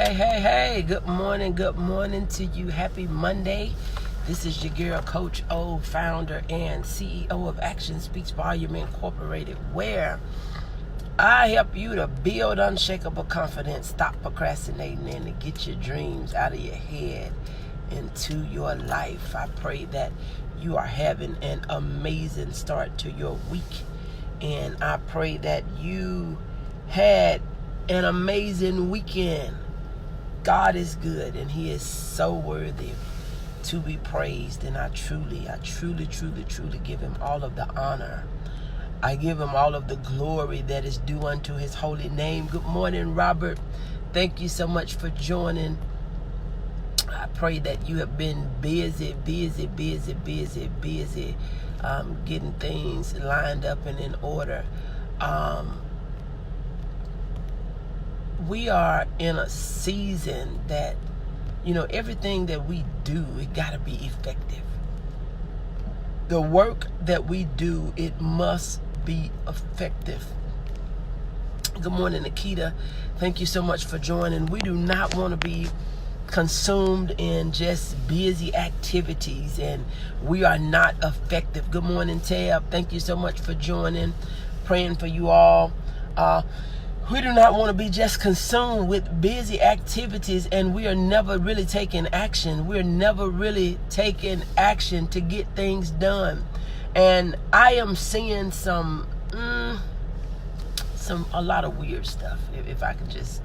Hey, good morning to you. Happy Monday. This is your girl, Coach O, founder and CEO of Action Speaks Volume Incorporated, where I help you to build unshakable confidence, stop procrastinating, and to get your dreams out of your head into your life. I pray that you are having an amazing start to your week, and I pray that you had an amazing weekend. God is good, and He is so worthy to be praised, and I truly give Him all of the honor. I give Him all of the glory that is due unto His holy name. Good morning, Robert. Thank you so much for joining. I pray that you have been busy, getting things lined up and in order. We are in a season that, everything that we do, it got to be effective. The work that we do, it must be effective. Good morning, Nikita. Thank you so much for joining. We do not want to be consumed in just busy activities, and we are not effective. Good morning, Tab. Thank you so much for joining. Praying for you all. We do not want to be just consumed with busy activities, and we are never really taking action. We're never really taking action to get things done. And I am seeing a lot of weird stuff. If I could just,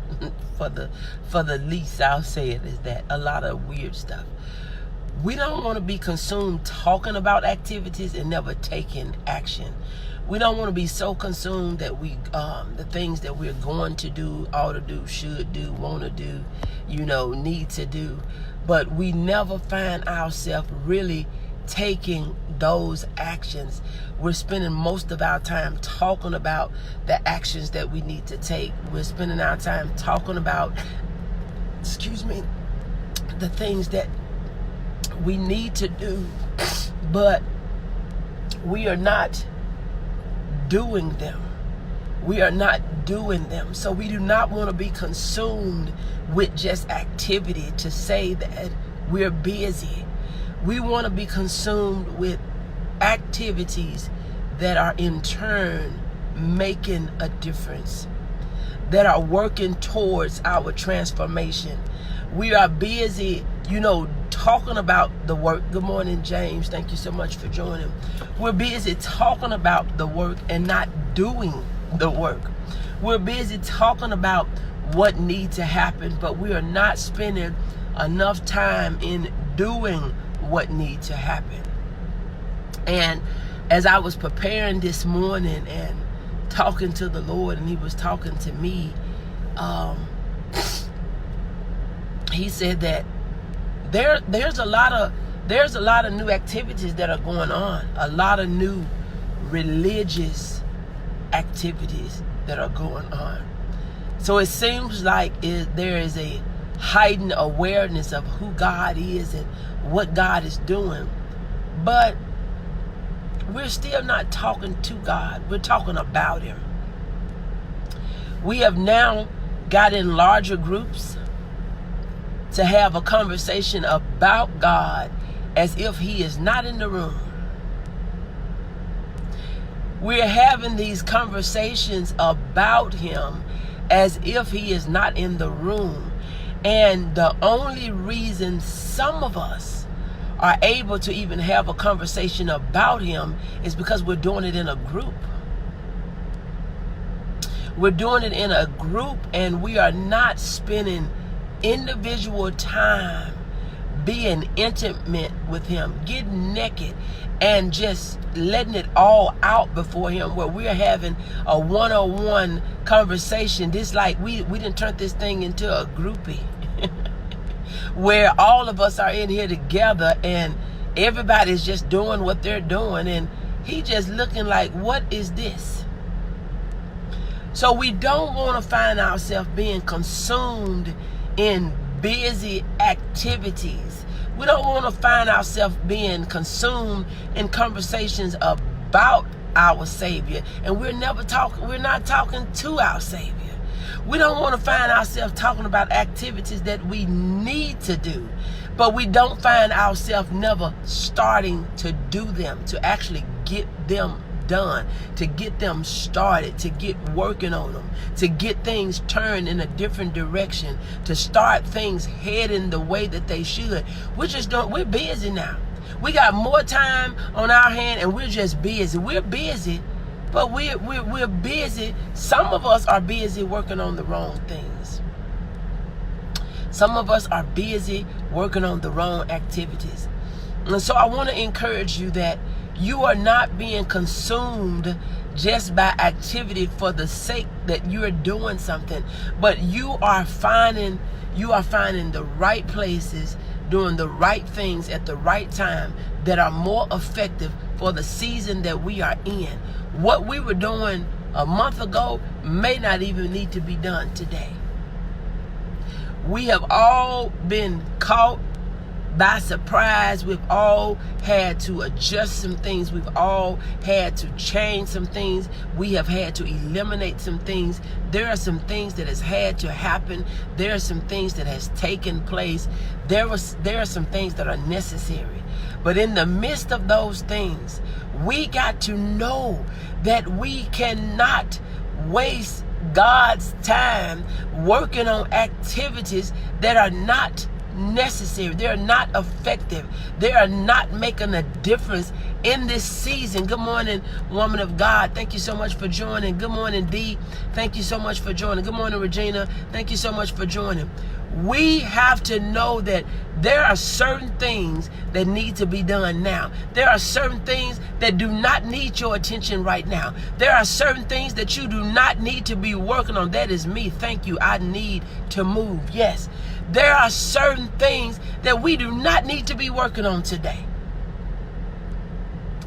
for the least, I'll say it is that a lot of weird stuff. We don't want to be consumed talking about activities and never taking action. We don't want to be so consumed that we, the things that we're going to do, ought to do, should do, want to do, need to do. But we never find ourselves really taking those actions. We're spending most of our time talking about the actions that we need to take. We're spending our time talking about, the things that we need to do, but we are not doing them. We are not doing them. So we do not want to be consumed with just activity to say that we're busy. We want to be consumed with activities that are in turn making a difference, that are working towards our transformation. We are busy, talking about the work. Good morning, James. Thank you so much for joining. We're busy talking about the work and not doing the work. We're busy talking about what needs to happen, but we are not spending enough time in doing what needs to happen. And as I was preparing this morning and talking to the Lord, and He was talking to me, He said that there's a lot of new activities that are going on, a lot of new religious activities that are going on. So it seems like there is a heightened awareness of who God is and what God is doing, but we're still not talking to God. We're talking about Him. We have now got in larger groups to have a conversation about God as if He is not in the room. We're having these conversations about Him as if He is not in the room. And the only reason some of us are able to even have a conversation about Him is because we're doing it in a group. We're doing it in a group, and we are not spending individual time being intimate with Him, getting naked and just letting it all out before Him, where we're having a one-on-one conversation. This like we didn't turn this thing into a groupie where all of us are in here together and everybody's just doing what they're doing, and He just looking like, what is this? So we don't want to find ourselves being consumed in busy activities. We don't want to find ourselves being consumed in conversations about our Savior, and we're not talking to our Savior. We don't want to find ourselves talking about activities that we need to do, but we don't find ourselves never starting to do them, to actually get them done, to get them started, to get working on them, to get things turned in a different direction, to start things heading the way that they should. We're busy now. We got more time on our hand and we're just busy. We're busy, but we're busy. Some of us are busy working on the wrong things. Some of us are busy working on the wrong activities. And so I want to encourage you that you are not being consumed just by activity for the sake that you're doing something, but you are finding the right places, doing the right things at the right time that are more effective for the season that we are in. What we were doing a month ago may not even need to be done today. We have all been caught by surprise. We've all had to adjust some things. We've all had to change some things. We have had to eliminate some things. There are some things that has had to happen. There are some things that has taken place. There are some things that are necessary. But in the midst of those things, we got to know that we cannot waste God's time working on activities that are not necessary. They're not effective. They are not making a difference in this season. Good morning, woman of God. Thank you so much for joining. Good morning, Dee. Thank you so much for joining. Good morning, Regina. Thank you so much for joining. We have to know that there are certain things that need to be done now. There are certain things that do not need your attention right now. There are certain things that you do not need to be working on. That is me. Thank you. I need to move. Yes. There are certain things that we do not need to be working on today.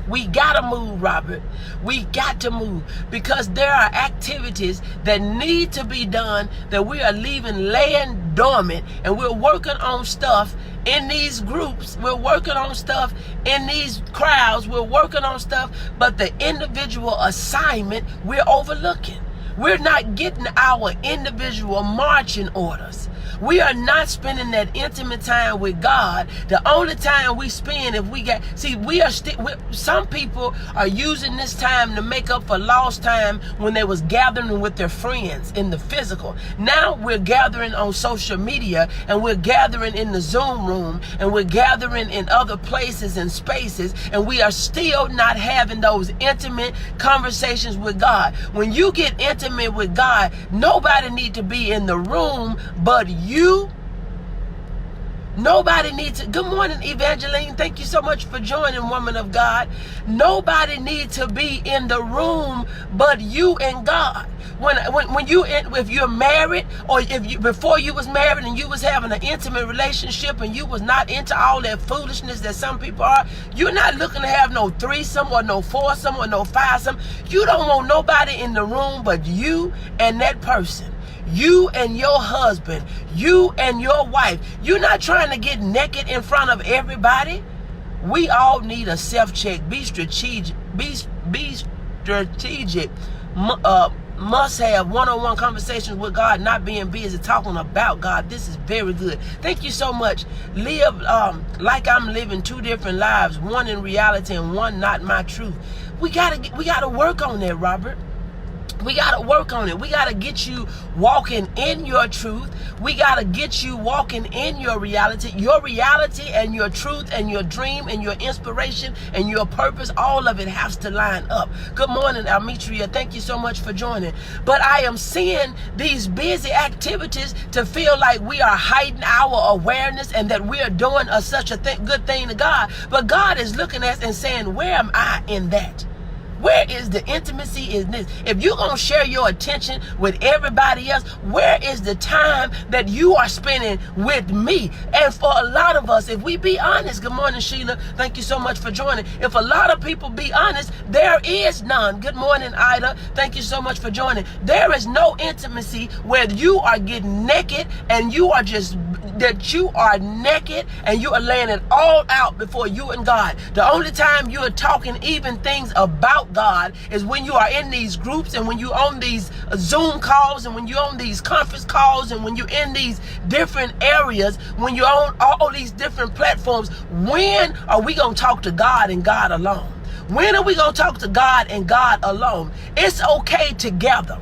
We gotta move, Robert. We got to move because there are activities that need to be done that we are leaving laying dormant, and we're working on stuff in these groups. We're working on stuff in these crowds. We're working on stuff, but the individual assignment we're overlooking. We're not getting our individual marching orders. We are not spending that intimate time with God. The only time we spend, some people are using this time to make up for lost time when they was gathering with their friends in the physical. Now we're gathering on social media, and we're gathering in the Zoom room, and we're gathering in other places and spaces, and we are still not having those intimate conversations with God. When you get intimate with God, nobody need to be in the room but you. Nobody needs to. Good morning, Evangeline. Thank you so much for joining, woman of God. Nobody needs to be in the room but you and God. If you're married, or before you was married and you was having an intimate relationship and you was not into all that foolishness that some people are, you're not looking to have no threesome or no foursome or no fivesome. You don't want nobody in the room but you and that person. You and your husband, you and your wife. You're not trying to get naked in front of everybody. We all need a self-check. Be strategic. Be strategic. Must have one-on-one conversations with God, not being busy talking about God. This is very good. Thank you so much. Live like I'm living two different lives, one in reality and one not my truth. We gotta work on that, Robert. We got to work on it. We got to get you walking in your truth. We got to get you walking in your reality and your truth and your dream and your inspiration and your purpose. All of it has to line up. Good morning, Almitria. Thank you so much for joining. But I am seeing these busy activities to feel like we are hiding our awareness and that we are doing such a good thing to God. But God is looking at us and saying, where am I in that? Where is the intimacy in this? If you're going to share your attention with everybody else, where is the time that you are spending with me? And for a lot of us, if we be honest, good morning, Sheila. Thank you so much for joining. If a lot of people be honest, there is none. Good morning, Ida. Thank you so much for joining. There is no intimacy where you are getting naked and you are just that you are naked and you are laying it all out before you and God. The only time you are talking even things about God is when you are in these groups and when you're on these Zoom calls and when you're on these conference calls and when you're in these different areas, when you're on all these different platforms. When are we going to talk to God and God alone? When are we going to talk to God and God alone? It's okay together.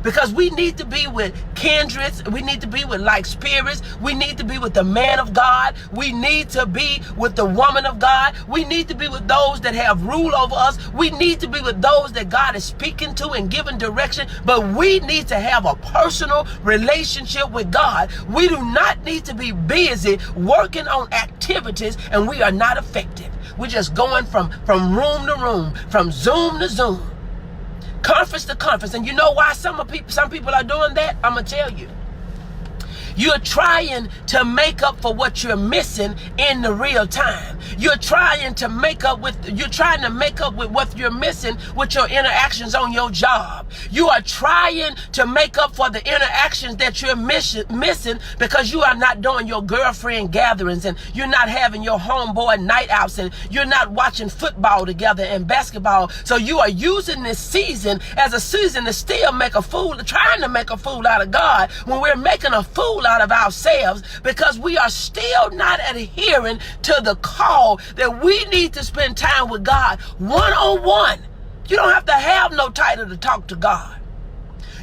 Because we need to be with kindreds. We need to be with like spirits. We need to be with the man of God. We need to be with the woman of God. We need to be with those that have rule over us. We need to be with those that God is speaking to and giving direction. But we need to have a personal relationship with God. We do not need to be busy working on activities and we are not effective. We're just going from room to room, from Zoom to Zoom, conference to conference. And you know why some people are doing that? I'm going to tell you. You're trying to make up for what you're missing in the real time. You're trying to make up with what you're missing with your interactions on your job. You are trying to make up for the interactions that you're missing because you are not doing your girlfriend gatherings and you're not having your homeboy night outs and you're not watching football together and basketball. So you are using this season as a season to still trying to make a fool out of God when we're making a fool out of ourselves because we are still not adhering to the call that we need to spend time with God one-on-one. You don't have to have no title to talk to God.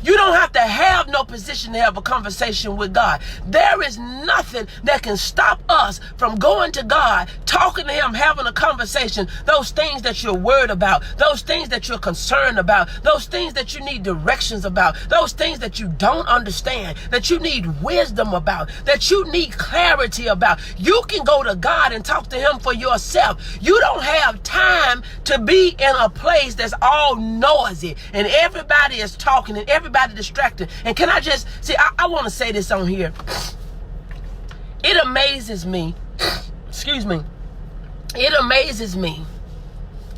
You don't have to have no position to have a conversation with God. There is nothing that can stop us from going to God, talking to him, having a conversation. Those things that you're worried about, those things that you're concerned about, those things that you need directions about, those things that you don't understand, that you need wisdom about, that you need clarity about. You can go to God and talk to him for yourself. You don't have time to be in a place that's all noisy and everybody is talking and everybody distracted. And can I just see, I want to say this on here. It amazes me. Excuse me. It amazes me.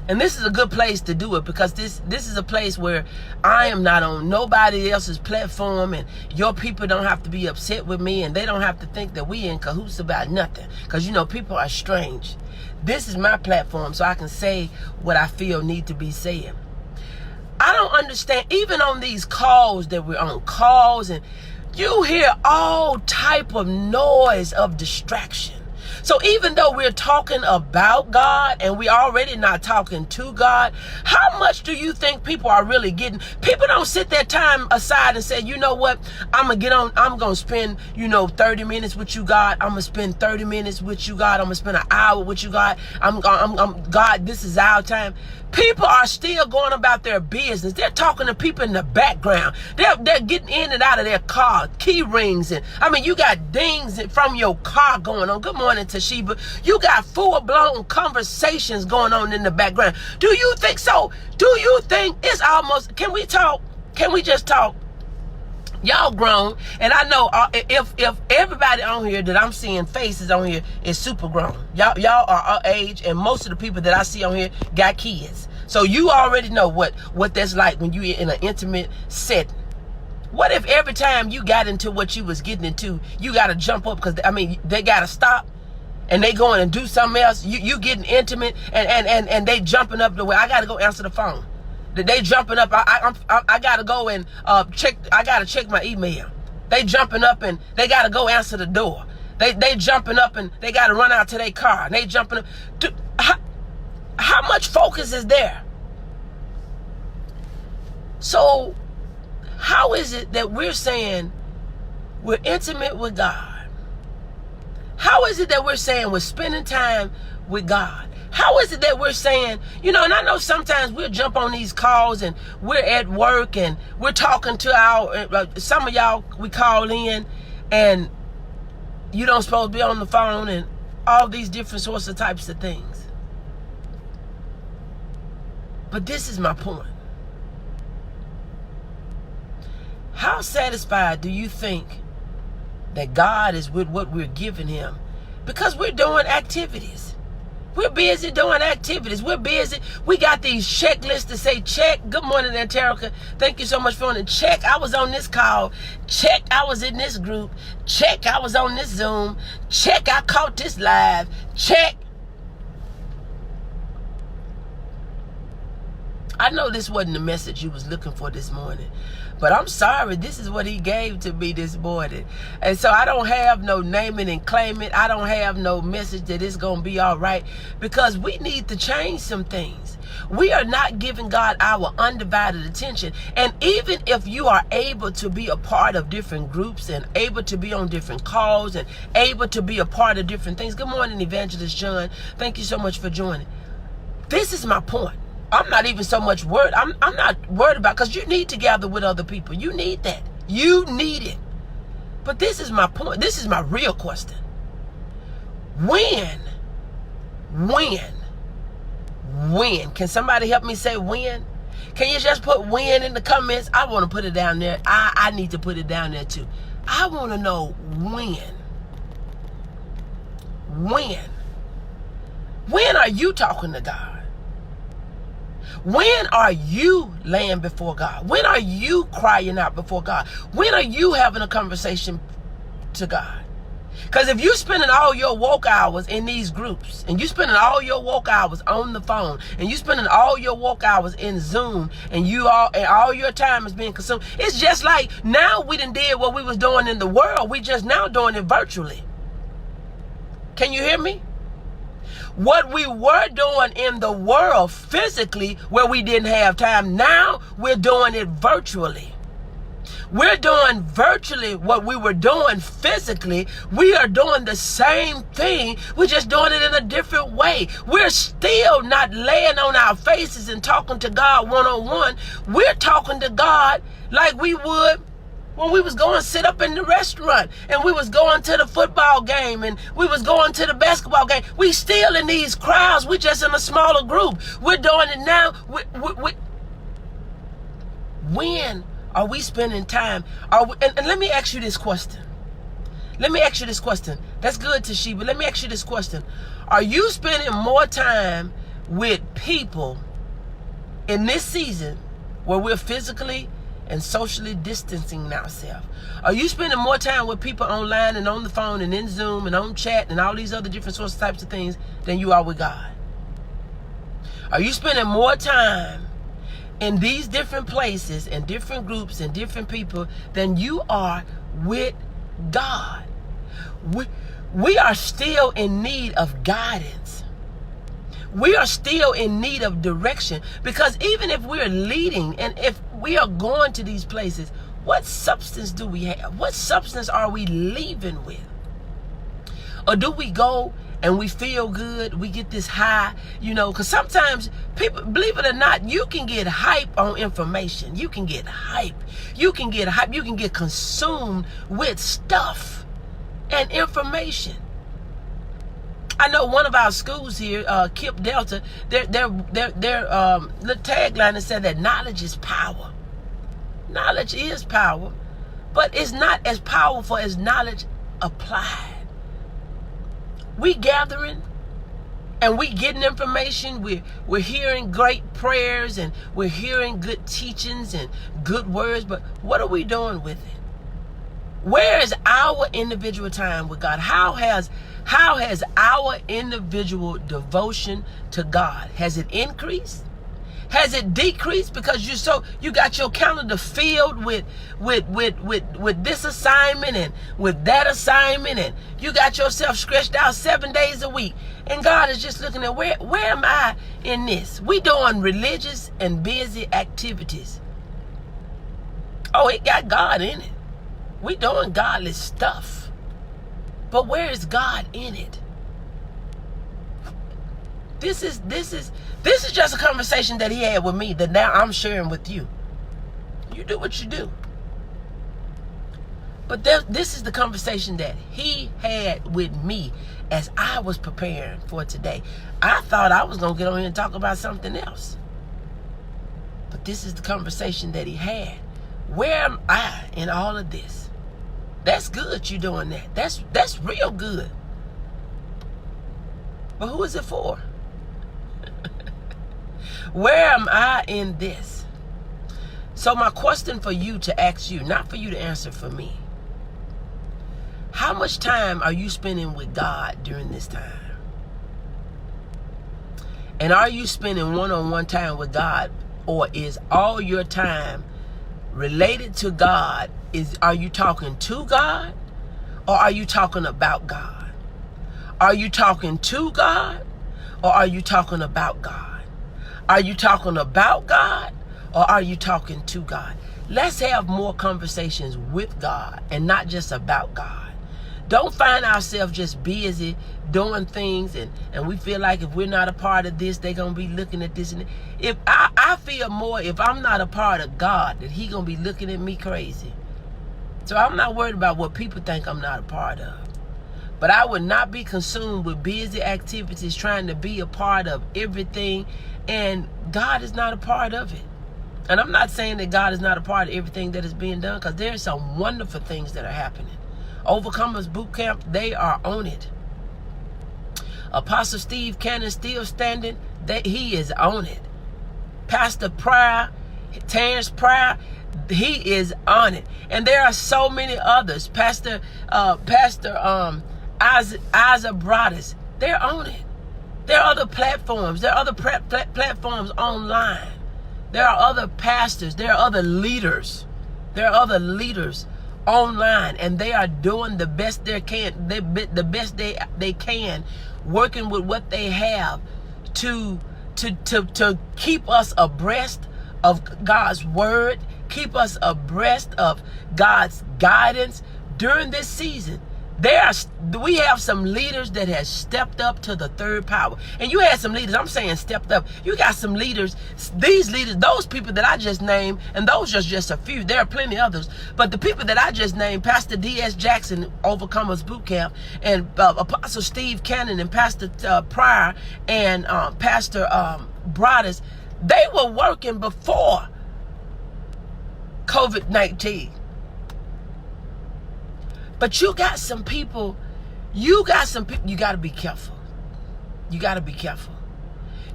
And this is a good place to do it because this is a place where I am not on nobody else's platform and your people don't have to be upset with me and they don't have to think that we in cahoots about nothing. Because, you know, people are strange. This is my platform so I can say what I feel need to be said. I don't understand, even on these calls that we're on, and you hear all type of noise of distraction. So even though we're talking about God and we're already not talking to God, how much do you think people are really getting? People don't sit their time aside and say, you know what, I'm going to spend, 30 minutes with you, God. I'm going to spend 30 minutes with you, God. I'm going to spend an hour with you, God. God, this is our time. People are still going about their business. They're talking to people in the background. They're getting in and out of their car, key rings. And you got dings from your car going on. Good morning, Toshiba. You got full-blown conversations going on in the background. Do you think so? Do you think it's almost, can we talk? Can we just talk? Y'all grown, and I know if everybody on here that I'm seeing faces on here is super grown. Y'all are our age, and most of the people that I see on here got kids. So you already know what that's like when you're in an intimate setting. What if every time you got into what you was getting into, you got to jump up because they got to stop and they going and do something else? You getting intimate and they jumping up the way I got to go answer the phone. They jumping up. I gotta go and check. I gotta check my email. They jumping up and they gotta go answer the door. They jumping up and they gotta run out to their car. And they jumping up. How much focus is there? So how is it that we're saying we're intimate with God? How is it that we're saying we're spending time with God? How is it that we're saying, and I know sometimes we'll jump on these calls and we're at work and we're talking to some of y'all, we call in and you don't supposed to be on the phone and all these different sorts of types of things. But this is my point. How satisfied do you think that God is with what we're giving him? Because we're doing activities. We're busy doing activities. We're busy. We got these checklists to say check. Good morning, Anterica. Thank you so much for the check. I was on this call. Check, I was in this group. Check, I was on this Zoom. Check, I caught this live. Check. I know this wasn't the message you was looking for this morning, but I'm sorry, this is what he gave to me this morning. And so I don't have no name it and claim it. I don't have no message that it's going to be all right, because we need to change some things. We are not giving God our undivided attention. And even if you are able to be a part of different groups and able to be on different calls and able to be a part of different things. Good morning, Evangelist John. Thank you so much for joining. This is my point. I'm not even so much worried. I'm not worried about, because you need to gather with other people. You need that. You need it. But this is my point. This is my real question. When? Can somebody help me say when? Can you just put when in the comments? I want to put it down there. I need to put it down there too. I want to know when. When are you talking to God? When are you laying before God? When are you crying out before God? When are you having a conversation to God? Because if you're spending all your woke hours in these groups, and you're spending all your woke hours on the phone, and you're spending all your woke hours in Zoom, and all your time is being consumed, it's just like now we done did what we was doing in the world. We just now doing it virtually. Can you hear me? What we were doing in the world physically, where we didn't have time, now we're doing it virtually. We're doing virtually what we were doing physically. We are doing the same thing. We're just doing it in a different way. We're still not laying on our faces and talking to God one-on-one. We're talking to God like we would when we was going to sit up in the restaurant, and we was going to the football game, and we was going to the basketball game. We still in these crowds. We just in a smaller group. We're doing it now. When are we spending time? And let me ask you this question. That's good, Toshiba. Let me ask you this question. Are you spending more time with people in this season where we're physically and socially distancing ourselves? Are you spending more time with people online and on the phone and in Zoom and on chat and all these other different sorts of types of things than you are with God? Are you spending more time in these different places and different groups and different people than you are with God? We are still in need of guidance. We are still in need of direction, because even if we're leading and if we are going to these places, what substance do we have? What substance are we leaving with? Or do we go and we feel good, we get this high, because sometimes people, believe it or not, you can get hype on information. You can get hype. You can get consumed with stuff and information. I know one of our schools here, KIP Delta, their little tagline that said that knowledge is power. Knowledge is power, but it's not as powerful as knowledge applied. We gathering and we getting information. We're hearing great prayers and we're hearing good teachings and good words, but what are we doing with it? Where is our individual time with God? How has our individual devotion to God? Has it increased? Has it decreased because you got your calendar filled with this assignment and with that assignment, and you got yourself stretched out 7 days a week, and God is just looking at where am I in this? We doing religious and busy activities. Oh, it got God in it. We doing godly stuff, but where is God in it? This is just a conversation that he had with me that now I'm sharing with you. You do what you do. But this is the conversation that he had with me as I was preparing for today. I thought I was going to get on here and talk about something else. But this is the conversation that he had. Where am I in all of this? That's good you doing that. That's real good. But who is it for? Where am I in this? So my question for you to ask you, not for you to answer for me. How much time are you spending with God during this time? And are you spending one-on-one time with God? Or is all your time related to God? Are you talking to God? Or are you talking about God? Are you talking to God? Or are you talking about God? Are you talking about God? Or are you talking to God? Let's have more conversations with God and not just about God. Don't find ourselves just busy doing things and we feel like if we're not a part of this, they're going to be looking at this. And if I feel more if I'm not a part of God, that He going to be looking at me crazy. So I'm not worried about what people think I'm not a part of. But I would not be consumed with busy activities trying to be a part of everything, and God is not a part of it. And I'm not saying that God is not a part of everything that is being done, because there are some wonderful things that are happening. Overcomers Boot Camp, they are on it. Apostle Steve Cannon still standing, he is on it. Pastor Pryor, Terrence Pryor, he is on it. And there are so many others. Pastor Isaac Broadus, they're on it. There are other platforms. There are other platforms online. There are other pastors. There are other leaders. There are other leaders online, and they are doing the best they can. The best they can, working with what they have to keep us abreast of God's word, keep us abreast of God's guidance during this season. We have some leaders that have stepped up to the third power. And you had some leaders, I'm saying stepped up. You got some leaders, these leaders, those people that I just named, and those are just a few. There are plenty others. But the people that I just named, Pastor D.S. Jackson, Overcomers Boot Camp, and Apostle Steve Cannon, and Pastor Pryor, and Pastor Broadus, they were working before COVID-19. But you got some people, you got to be careful. You got to be careful.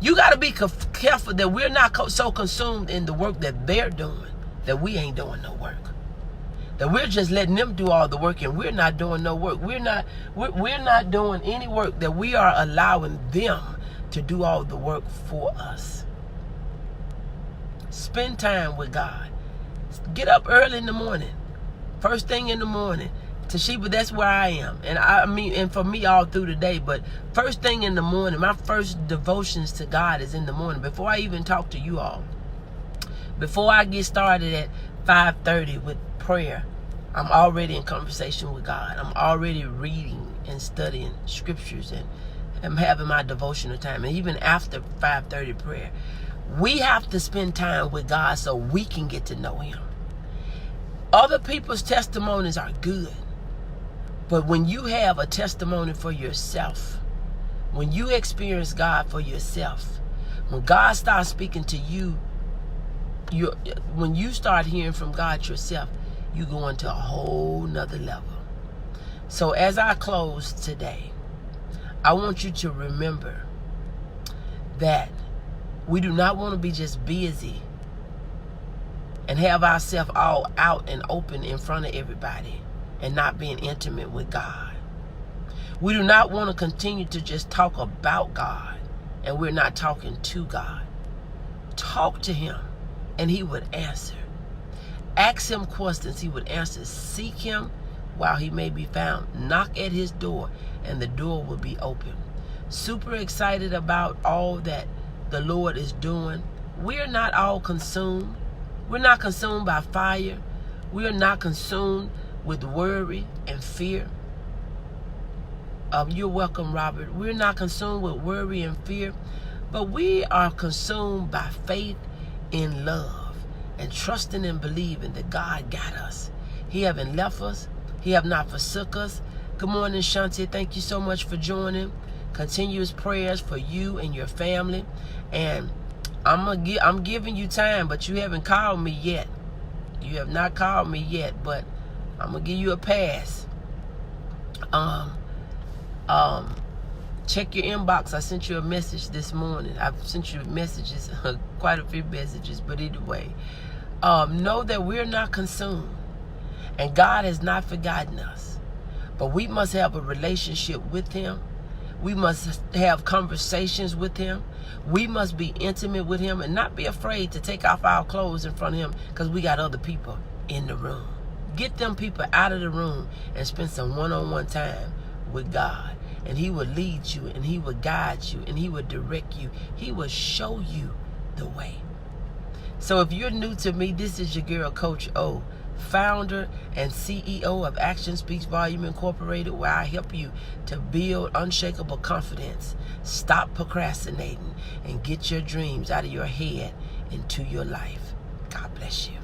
You got to be careful that we're not so consumed in the work that they're doing that we ain't doing no work. That we're just letting them do all the work and we're not doing no work. We're not doing any work, that we are allowing them to do all the work for us. Spend time with God. Get up early in the morning. First thing in the morning. Toshiba, that's where I am. And and for me all through the day. But first thing in the morning, my first devotions to God is in the morning. Before I even talk to you all. Before I get started at 5:30 with prayer, I'm already in conversation with God. I'm already reading and studying scriptures and I'm having my devotional time. And even after 5:30 prayer, we have to spend time with God so we can get to know Him. Other people's testimonies are good. But when you have a testimony for yourself, when you experience God for yourself, when God starts speaking to you, when you start hearing from God yourself, you go into a whole nother level. So as I close today, I want you to remember that we do not want to be just busy and have ourselves all out and open in front of everybody and not being intimate with God. We do not want to continue to just talk about God and we're not talking to God. Talk to Him and He would answer. Ask Him questions, He would answer. Seek Him while He may be found. Knock at His door and the door will be open. Super excited about all that the Lord is doing. We're not all consumed. We're not consumed by fire. We are not consumed with worry and fear. You're welcome, Robert. We're not consumed with worry and fear, but we are consumed by faith in love and trusting and believing that God got us. He haven't left us. He have not forsook us. Good morning, Shanti. Thank you so much for joining. Continuous prayers for you and your family. And I'm giving you time, but you haven't called me yet. You have not called me yet, but I'm gonna give you a pass. Check your inbox. I sent you a message this morning. I've sent you messages, quite a few messages, but either way, know that we're not consumed, and God has not forgotten us. But we must have a relationship with Him. We must have conversations with Him. We must be intimate with Him and not be afraid to take off our clothes in front of Him because we got other people in the room. Get them people out of the room and spend some one-on-one time with God. And He will lead you, and He will guide you, and He will direct you. He will show you the way. So if you're new to me, this is your girl, Coach O, founder and CEO of Action Speaks Volume Incorporated, where I help you to build unshakable confidence, stop procrastinating, and get your dreams out of your head into your life. God bless you.